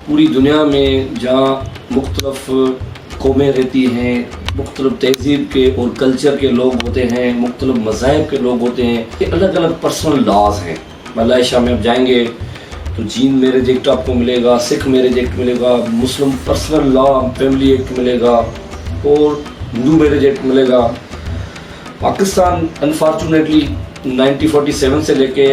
पूरी दुनिया में जहाँ मुख्तलिफ कौमें रहती हैं, मुख्तलिफ तहज़ीब के और कल्चर के लोग होते हैं, मुख्तलिफ मज़ाहिब के लोग होते हैं, ये अलग अलग पर्सनल लॉज हैं। मलाइशिया में आप जाएंगे तो जीन मैरिज एक्ट आपको मिलेगा, सिख मैरिज एक्ट मिलेगा, मुस्लिम पर्सनल लॉ फैमिली एक्ट मिलेगा और हिंदू मैरिज एक्ट मिलेगा। पाकिस्तान अनफॉर्चुनेटली 1947 से लेके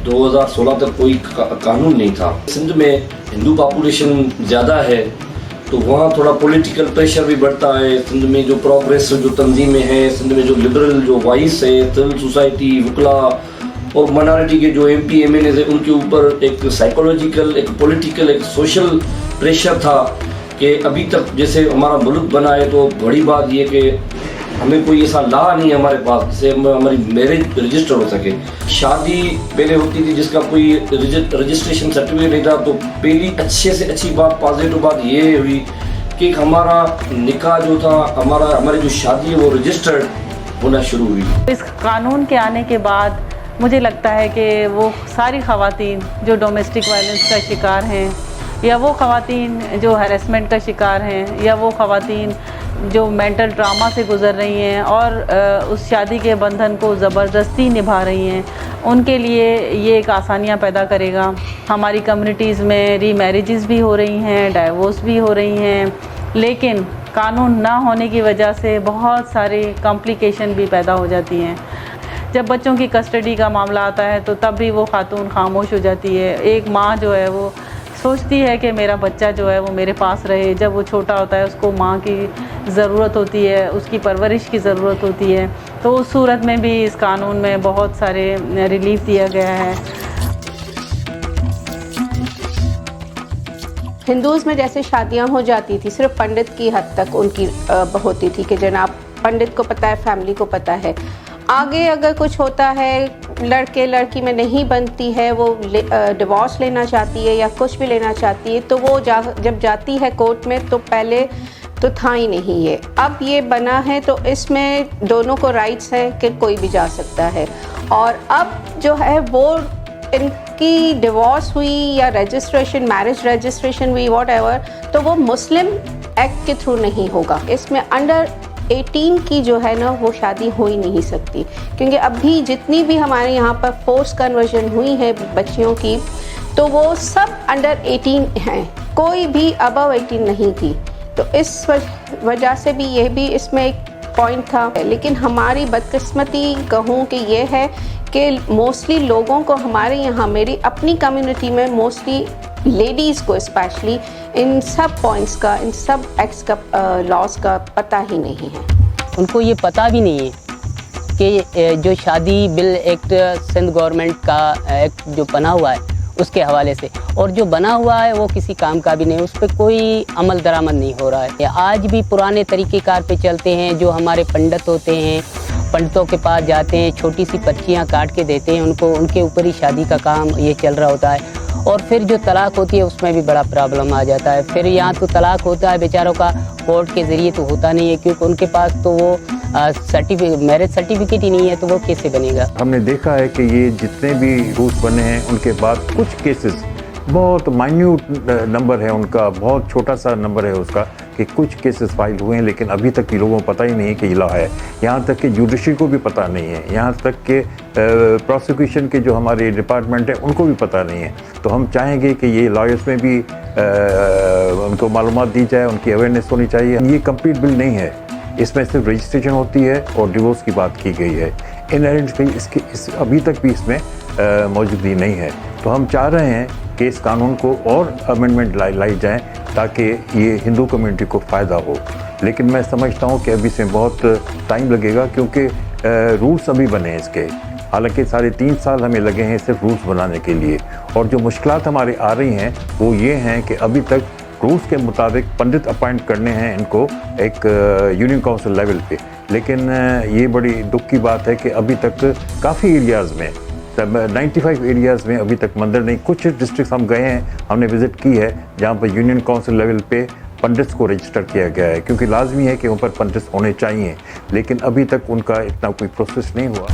2016 तक कोई कानून नहीं था। सिंध में हिंदू पॉपुलेशन ज़्यादा है तो वहाँ थोड़ा पॉलिटिकल प्रेशर भी बढ़ता है। सिंध में जो प्रोग्रेस जो तंजीमें हैं, सिंध में जो लिबरल जो वॉइस है, सिविल सोसाइटी, वकला और माइनॉरिटी के जो MP MNAs है, उनके ऊपर एक साइकोलॉजिकल, एक पॉलिटिकल, एक सोशल प्रेशर था कि अभी तक जैसे हमारा मुल्क बना है तो बड़ी बात ये कि हमें कोई ऐसा लॉ नहीं है हमारे पास जिससे हमारी मैरिज रजिस्टर हो सके। शादी पहले होती थी जिसका कोई रजिस्ट्रेशन सर्टिफिकेट नहीं था, तो पहली अच्छे से अच्छी बात, पॉजिटिव बात ये हुई कि हमारा निकाह जो था, हमारी जो शादी है वो रजिस्टर्ड होना शुरू हुई। इस कानून के आने के बाद मुझे लगता है कि वो सारी ख़वातीन जो डोमेस्टिक वायलेंस का शिकार हैं, या वो ख़वातीन जो हैरेसमेंट का शिकार हैं, या वो ख़वातीन जो मेंटल ट्रामा से गुज़र रही हैं और उस शादी के बंधन को ज़बरदस्ती निभा रही हैं, उनके लिए ये एक आसानियाँ पैदा करेगा। हमारी कम्युनिटीज़ में रीमैरिजेस भी हो रही हैं, डाइवोर्स भी हो रही हैं, लेकिन कानून ना होने की वजह से बहुत सारी कॉम्प्लिकेशन भी पैदा हो जाती हैं। जब बच्चों की कस्टडी का मामला आता है तो तब भी वो खातून खामोश हो जाती है। एक माँ जो है वो सोचती है कि मेरा बच्चा जो है वो मेरे पास रहे। जब वो छोटा होता है उसको माँ की ज़रूरत होती है, उसकी परवरिश की ज़रूरत होती है। तो उस सूरत में भी इस कानून में बहुत सारे रिलीफ दिया गया है। हिंदूज़ में जैसे शादियाँ हो जाती थी सिर्फ पंडित की हद तक उनकी होती थी कि जनाब पंडित को पता है, फैमिली को पता है। आगे अगर कुछ होता है, लड़के लड़की में नहीं बनती है, वो डिवोर्स लेना चाहती है या कुछ भी लेना चाहती है, तो वो जब जाती है कोर्ट में तो पहले तो था ही नहीं ये। अब ये बना है तो इसमें दोनों को राइट्स हैं कि कोई भी जा सकता है। और अब जो है वो इनकी डिवोर्स हुई या रजिस्ट्रेशन, मैरिज रजिस्ट्रेशन हुई, व्हाटएवर, तो वो मुस्लिम एक्ट के थ्रू नहीं होगा। इसमें अंडर 18 की जो है ना वो शादी हो ही नहीं सकती, क्योंकि अभी जितनी भी हमारे यहाँ पर फोर्स कन्वर्जन हुई है बच्चियों की, तो वो सब अंडर 18 हैं, कोई भी अबव 18 नहीं थी। तो इस वजह से भी ये भी इसमें एक पॉइंट था। लेकिन हमारी बदकिस्मती कहूँ कि ये है कि मोस्टली लोगों को हमारे यहाँ, मेरी अपनी कम्युनिटी में मोस्टली लेडीज़ को स्पेशली इन सब पॉइंट्स का, इन सब एक्ट्स का, लॉज का पता ही नहीं है। उनको ये पता भी नहीं है कि जो शादी बिल एक्ट सिंध गवर्नमेंट का एक्ट जो बना हुआ है उसके हवाले से, और जो बना हुआ है वो किसी काम का भी नहीं, उस पर कोई अमल दरामद नहीं हो रहा है। आज भी पुराने तरीक़ेकार पे चलते हैं। जो हमारे पंडित होते हैं, पंडितों के पास जाते हैं, छोटी सी पर्चियाँ काट के देते हैं उनको, उनके ऊपर ही शादी का काम ये चल रहा होता है। और फिर जो तलाक होती है उसमें भी बड़ा प्रॉब्लम आ जाता है। फिर यहाँ तो तलाक होता है बेचारों का कोर्ट के ज़रिए तो होता नहीं है, क्योंकि उनके पास तो वो मैरिज सर्टिफिकेट ही नहीं है, तो वो कैसे बनेगा। हमने देखा है कि ये जितने भी रूल्स बने हैं उनके बाद कुछ केसेस, बहुत माइन्यूट नंबर है उनका, बहुत छोटा सा नंबर है उसका, कि कुछ केसेस फाइल हुए हैं, लेकिन अभी तक ये लोगों को पता ही नहीं है कि ये लॉ है। यहाँ तक कि जुडिशरी को भी पता नहीं है, यहाँ तक कि प्रोसिक्यूशन के जो हमारे डिपार्टमेंट है उनको भी पता नहीं है। तो हम चाहेंगे कि ये लॉयर्स में भी उनको मालूमात दी जाए, उनकी अवेयरनेस होनी चाहिए। ये कंप्लीट बिल नहीं है, इसमें सिर्फ रजिस्ट्रेशन होती है और डिवोर्स की बात की गई है। इनहेरेंटली अभी तक भी इसमें मौजूदगी नहीं है। तो हम चाह रहे हैं कि इस कानून को और अमेंडमेंट लाई जाए ताकि ये हिंदू कम्युनिटी को फ़ायदा हो। लेकिन मैं समझता हूँ कि अभी इसमें बहुत टाइम लगेगा, क्योंकि रूल्स अभी बने हैं इसके। हालांकि 3.5 साल हमें लगे हैं सिर्फ रूल्स बनाने के लिए। और जो मुश्किलात हमारे आ रही हैं वो ये हैं कि अभी तक रूल्स के मुताबिक पंडित अपॉइंट करने हैं इनको एक यूनियन काउंसिल लेवल पे, लेकिन ये बड़ी दुख की बात है कि अभी तक काफ़ी एरियाज़ में, 95 एरियाज़ में अभी तक मंदिर नहीं। कुछ डिस्ट्रिक्ट हम गए हैं, हमने विज़िट की है जहाँ पर यूनियन काउंसिल लेवल पे पंडित्स को रजिस्टर किया गया है, क्योंकि लाजमी है कि वहाँ पर पंडित्स होने चाहिए, लेकिन अभी तक उनका इतना कोई प्रोसेस नहीं हुआ।